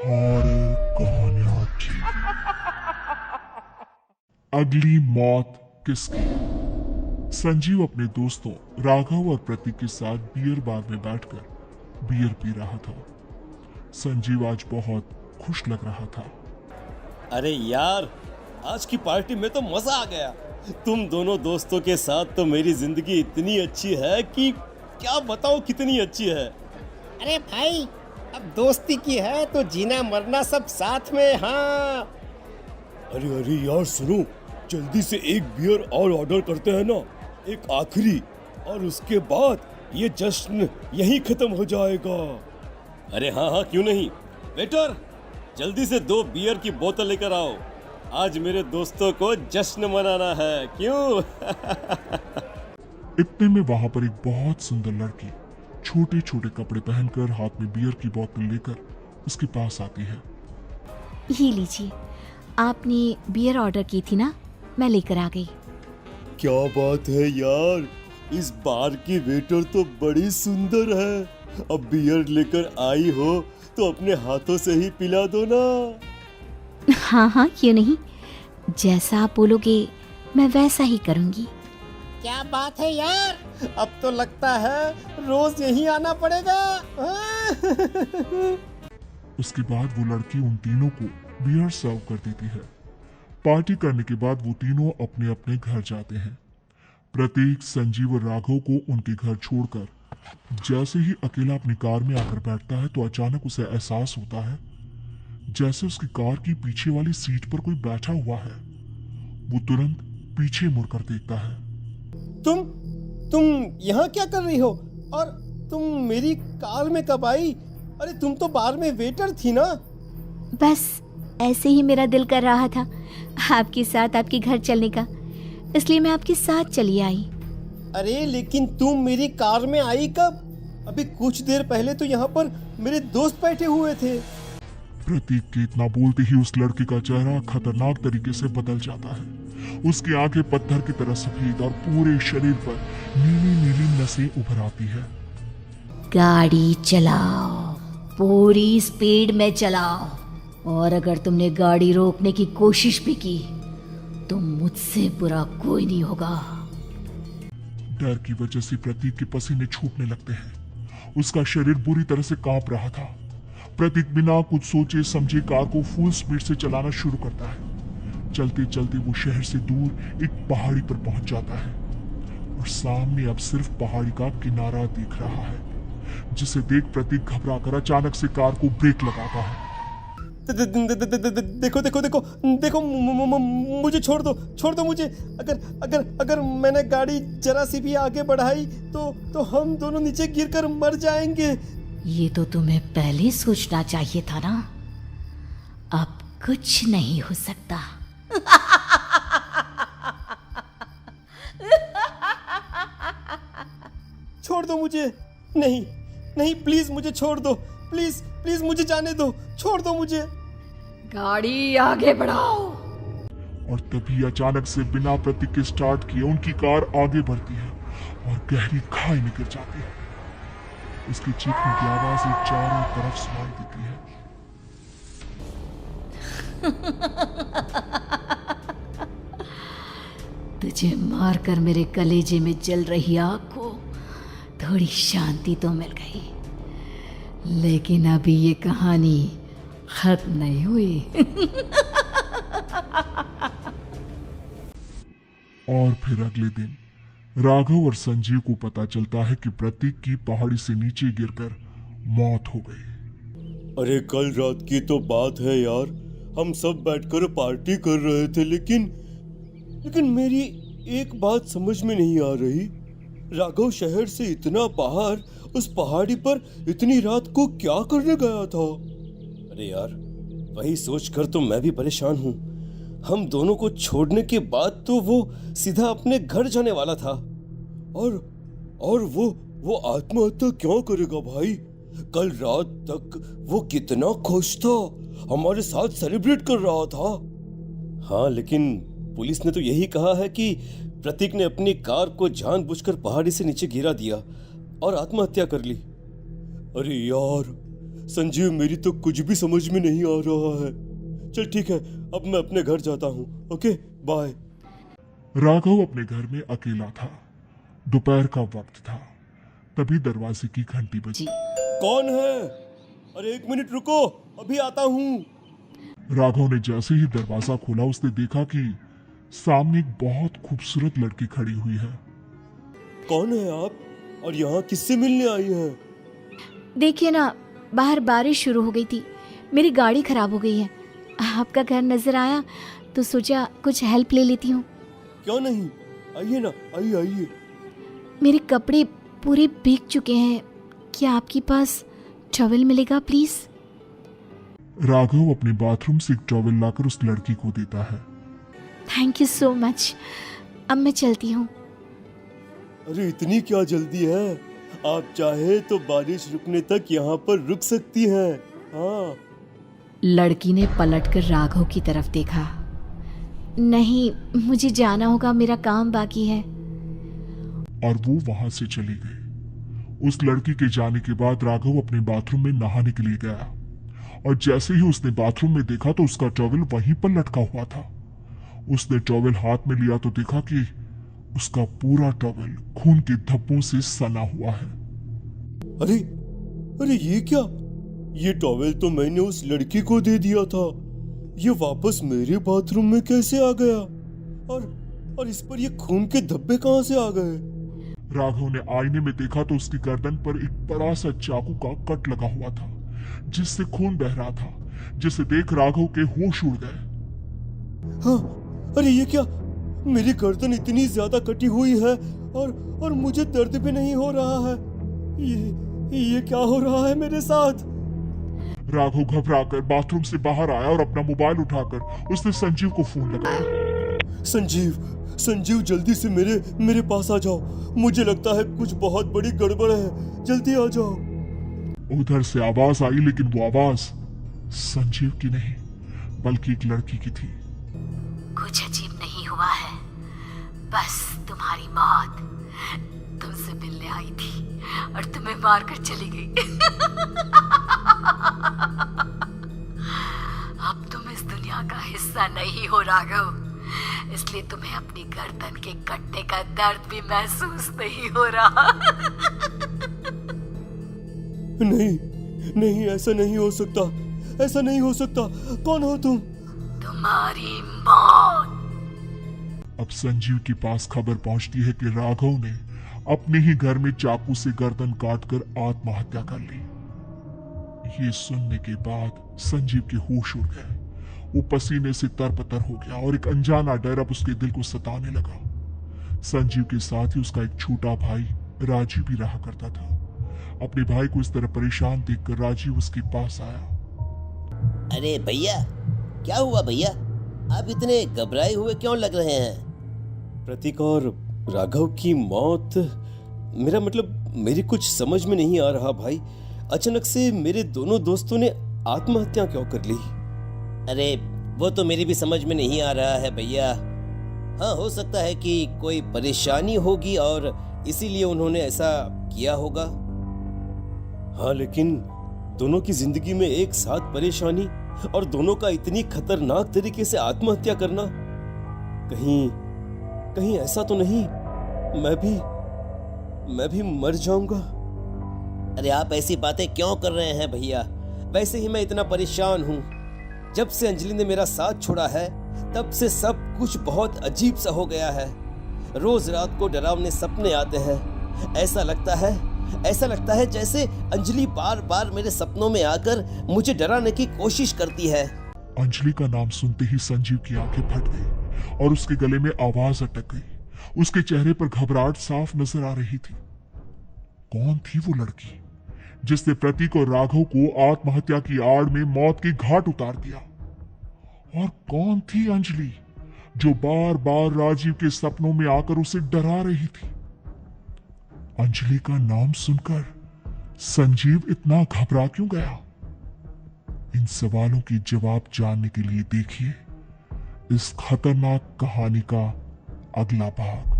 Horror कहानियां थी। अगली मौत किसकी? संजीव अपने दोस्तों राघव और प्रतीक के साथ बियर बार में बैठकर बियर पी रहा था। संजीव आज बहुत खुश लग रहा था। अरे यार, आज की पार्टी में तो मजा आ गया। तुम दोनों दोस्तों के साथ तो मेरी जिंदगी इतनी अच्छी है कि क्या बताओ कितनी अच्छी है। अरे भाई, अब दोस्ती की है तो जीना मरना सब साथ में। हाँ, अरे यार सुनो, जल्दी से एक बियर और ऑर्डर करते हैं ना, एक आखिरी, और उसके बाद ये जश्न यहीं खत्म हो जाएगा। अरे हाँ, क्यों नहीं। वेटर, जल्दी से 2 बियर की बोतल लेकर आओ। आज मेरे दोस्तों को जश्न मनाना है, क्यों? इतने में वहां पर एक बहुत सुंदर लड़की छोटे छोटे कपड़े पहनकर हाथ में बियर की बोतल लेकर उसके पास आती है। ये लीजिए, आपने बियर ऑर्डर की थी ना, मैं लेकर आ गई। क्या बात है यार, इस बार की वेटर तो बड़ी सुंदर है। अब बियर लेकर आई हो तो अपने हाथों से ही पिला दो ना। हाँ, क्यों नहीं। जैसा आप बोलोगे मैं वैसा ही करूँगी। क्या बात है यार, अब तो लगता है रोज यहीं आना पड़ेगा। उसके बाद वो लड़की उन तीनों को बियर सर्व कर देती है। पार्टी करने के बाद वो तीनों अपने अपने घर जाते हैं। प्रतीक, संजीव और राघव को उनके घर छोड़कर जैसे ही अकेला अपनी कार में आकर बैठता है तो अचानक उसे एहसास होता है जैसे उसकी कार की पीछे वाली सीट पर कोई बैठा हुआ है। वो तुरंत पीछे मुड़कर देखता है। तुम यहाँ क्या कर रही हो? और तुम मेरी कार में कब आई? अरे तुम तो बार में वेटर थी ना। बस ऐसे ही मेरा दिल कर रहा था आपके साथ आपके घर चलने का, इसलिए मैं आपके साथ चली आई। अरे लेकिन तुम मेरी कार में आई कब? अभी कुछ देर पहले तो यहाँ पर मेरे दोस्त बैठे हुए थे। प्रतीक के इतना बोलते ही उस लड़के का चेहरा खतरनाक तरीके से बदल जाता है। उसकी आंखें पत्थर की तरह सफेद और पूरे शरीर पर नीली नीली नसें उभर आती है। गाड़ी चलाओ, पूरी स्पीड में चलाओ, और अगर तुमने गाड़ी रोकने की कोशिश भी की तो मुझसे बुरा कोई नहीं होगा। डर की वजह से प्रतीक के पसीने छूटने लगते हैं। उसका शरीर बुरी तरह से कांप रहा था। प्रतीक बिना कुछ सोचे समझे कार को फुल स्पीड से चलाना शुरू करता है। चलते चलते वो शहर से दूर एक पहाड़ी पर पहुंच जाता है और सामने अब सिर्फ पहाड़ी का किनारा दिख रहा है, जिसे देख प्रतीक घबराकर अचानक से कार को ब्रेक लगाता है। देखो, मुझे छोड़ दो मुझे। अगर मैंने गाड़ी जरा सी भी आगे बढ़ाई तो हम दोनों नीचे गिरकर मर जाएंगे। ये तो तुम्हें पहले सोचना चाहिए था ना। अब कुछ नहीं हो सकता। छोड़ दो मुझे। नहीं, प्लीज मुझे छोड़ दो। प्लीज मुझे जाने दो। छोड़ दो मुझे। गाड़ी आगे बढ़ाओ। और तभी अचानक से बिना प्रतीक के स्टार्ट किए उनकी कार आगे बढ़ती है और गहरी खाई में गिर जाती है। उसकी चीखने की आवाज एक चारों तरफ सुनाई देती है। तुझे मारकर मेरे कलेजे में जल रही आग को थोड़ी शांति तो मिल गई, लेकिन अभी ये कहानी खत्म नहीं हुई। और फिर अगले दिन राघव और संजीव को पता चलता है कि प्रतीक की पहाड़ी से नीचे गिरकर मौत हो गई। अरे कल रात की तो बात है यार, हम सब बैठकर पार्टी कर रहे थे, लेकिन मेरी एक बात समझ में नहीं आ रही। राघव शहर से इतना बाहर उस पहाड़ी पर इतनी रात को क्या करने गया था? अरे यार, वही सोचकर तो मैं भी परेशान हूँ। हम दोनों को छोड़ने के बाद तो वो सीधा अपने घर जाने वाला था, और वो आत्महत्या क्यों करेगा भाई? कल रात तक वो कितना खुश था, हमारे साथ सेलिब्रेट कर रहा था। हाँ, लेकिन पुलिस ने तो यही कहा है कि प्रतीक ने अपनी कार को जानबूझकर पहाड़ी से नीचे गिरा दिया और आत्महत्या कर ली। अरे यार, संजीव, मेरी तो कुछ भी समझ में नहीं आ रहा है। चल ठीक है, अब मैं अपने घर जाता हूँ। Okay, bye. राघव अपने घर में अकेला था। दोपहर का वक्त था। तभी दरवाजे की घंटी बजी। कौन है? अरे 1 मिनट रुको, अभी आता हूँ। राघव ने जैसे ही दरवाजा खोला उसने देखा कि सामने एक बहुत खूबसूरत लड़की खड़ी हुई है। कौन है आप और यहाँ किससे मिलने आई हैं? देखिए ना, बाहर बारिश शुरू हो गई थी, मेरी गाड़ी खराब हो गई है। आपका घर नजर आया तो सोचा कुछ हेल्प ले लेती हूँ। क्यों नहीं, आइए ना, आइए आइए। मेरे कपड़े पूरे भीग चुके हैं, क्या आपके पास टॉवल मिलेगा प्लीज? राघव अपने बाथरूम से एक टॉवल लाकर उस लड़की को देता है। Thank you so much. अब मैं चलती हूँ। अरे इतनी क्या जल्दी है? आप चाहे तो बारिश रुकने तक यहाँ पर रुक सकती हैं। हाँ। लड़की ने पलटकर राघव की तरफ देखा। नहीं, मुझे जाना होगा, मेरा काम बाकी है। और वो वहां से चली गई। उस लड़की के जाने के बाद राघव अपने बाथरूम में नहाने के लिए गया और जैसे ही उसने बाथरूम में देखा तो उसका टॉवल वहीं पर लटका हुआ था। उसने टॉवल हाथ में लिया तो देखा कि उसका पूरा टॉवल खून के धब्बों से सना हुआ है। अरे अरे ये क्या? ये टॉवल तो मैंने उस लड़की को दे दिया था। ये वापस मेरे बाथरूम में कैसे आ गया? और इस पर ये खून के धब्बे कहां से आ गए? राघव ने आईने में देखा तो उसकी गर्दन पर एक बड़ा सा चाकू का कट लगा हुआ था जिससे खून बह रहा था, जिसे देख राघव के होश उड़ गए। हाँ, अरे ये क्या? मेरी गर्दन इतनी ज्यादा कटी हुई है और मुझे दर्द भी नहीं हो रहा है। ये क्या हो रहा है मेरे साथ? राघव घबराकर बाथरूम से बाहर आया और अपना मोबाइल उठाकर उसने संजीव को फोन लगाया। संजीव जल्दी से मेरे पास आ जाओ। मुझे लगता है कुछ बहुत बड़ी गड़बड़ है, जल्दी आ जाओ। उधर से आवाज आई लेकिन वो आवाज संजीव की नहीं बल्कि एक लड़की की थी। कुछ अजीब नहीं हुआ है, बस तुम्हारी मौत तुमसे मिलने आई थी और तुम्हें मारकर चली गई। अब तुम इस दुनिया का हिस्सा नहीं हो राघव, इसलिए तुम्हें अपनी गर्दन के कटने का दर्द भी महसूस नहीं हो रहा। नहीं, ऐसा नहीं हो सकता, ऐसा नहीं हो सकता। कौन हो तुम? तुम्हारी मौत। अब संजीव के पास खबर पहुंचती है कि राघव ने अपने ही घर में चाकू से गर्दन काटकर आत्महत्या कर ली। ये सुनने के बाद संजीव के होश उड़ गए। वो पसीने से तरपतर हो गया और एक अनजाना डर अब उसके दिल को सताने लगा। संजीव के साथ ही उसका एक छोटा भाई राजीव भी रहा करता था। अपने भाई को इस तरह परेशान देखकर राजीव उसके पास आया। अरे भैया, क्या हुआ भैया? आप इतने घबराए हुए क्यों लग रहे हैं? प्रतीक और राघव की मौत, मेरा मतलब मेरी कुछ समझ में नहीं आ रहा भाई। अचानक से मेरे दोनों दोस्तों ने आत्महत्या क्यों कर ली? अरे वो तो मेरी भी समझ में नहीं आ रहा है भैया। हाँ, हो सकता है कि कोई परेशानी होगी और इसीलिए उन्होंने ऐसा किया होगा। हाँ, लेकिन दोनों की जिंदगी में एक साथ परेशानी और दोनों का इतनी खतरनाक तरीके से आत्महत्या करना, कहीं ऐसा तो नहीं मैं भी मर जाऊंगा? अरे आप ऐसी बातें क्यों कर रहे हैं भैया? वैसे ही मैं इतना परेशान हूँ। जब से अंजलि ने मेरा साथ छोड़ा है तब से सब कुछ बहुत अजीब सा हो गया है। रोज रात को डरावने सपने आते हैं। ऐसा लगता है जैसे अंजलि बार बार मेरे सपनों में आकर मुझे डराने की कोशिश करती है। अंजलि का नाम सुनते ही संजीव की आंखें फट गई और उसके गले में आवाज अटक गई। उसके चेहरे पर घबराहट साफ नजर आ रही थी। कौन थी वो लड़की जिसने प्रतीक और राघव को आत्महत्या की आड़ में मौत के घाट उतार दिया? और कौन थी अंजलि जो बार बार राजीव के सपनों में आकर उसे डरा रही थी? अंजलि का नाम सुनकर संजीव इतना घबरा क्यों गया? इन सवालों के जवाब जानने के लिए देखिए इस खतरनाक कहानी का अगला भाग।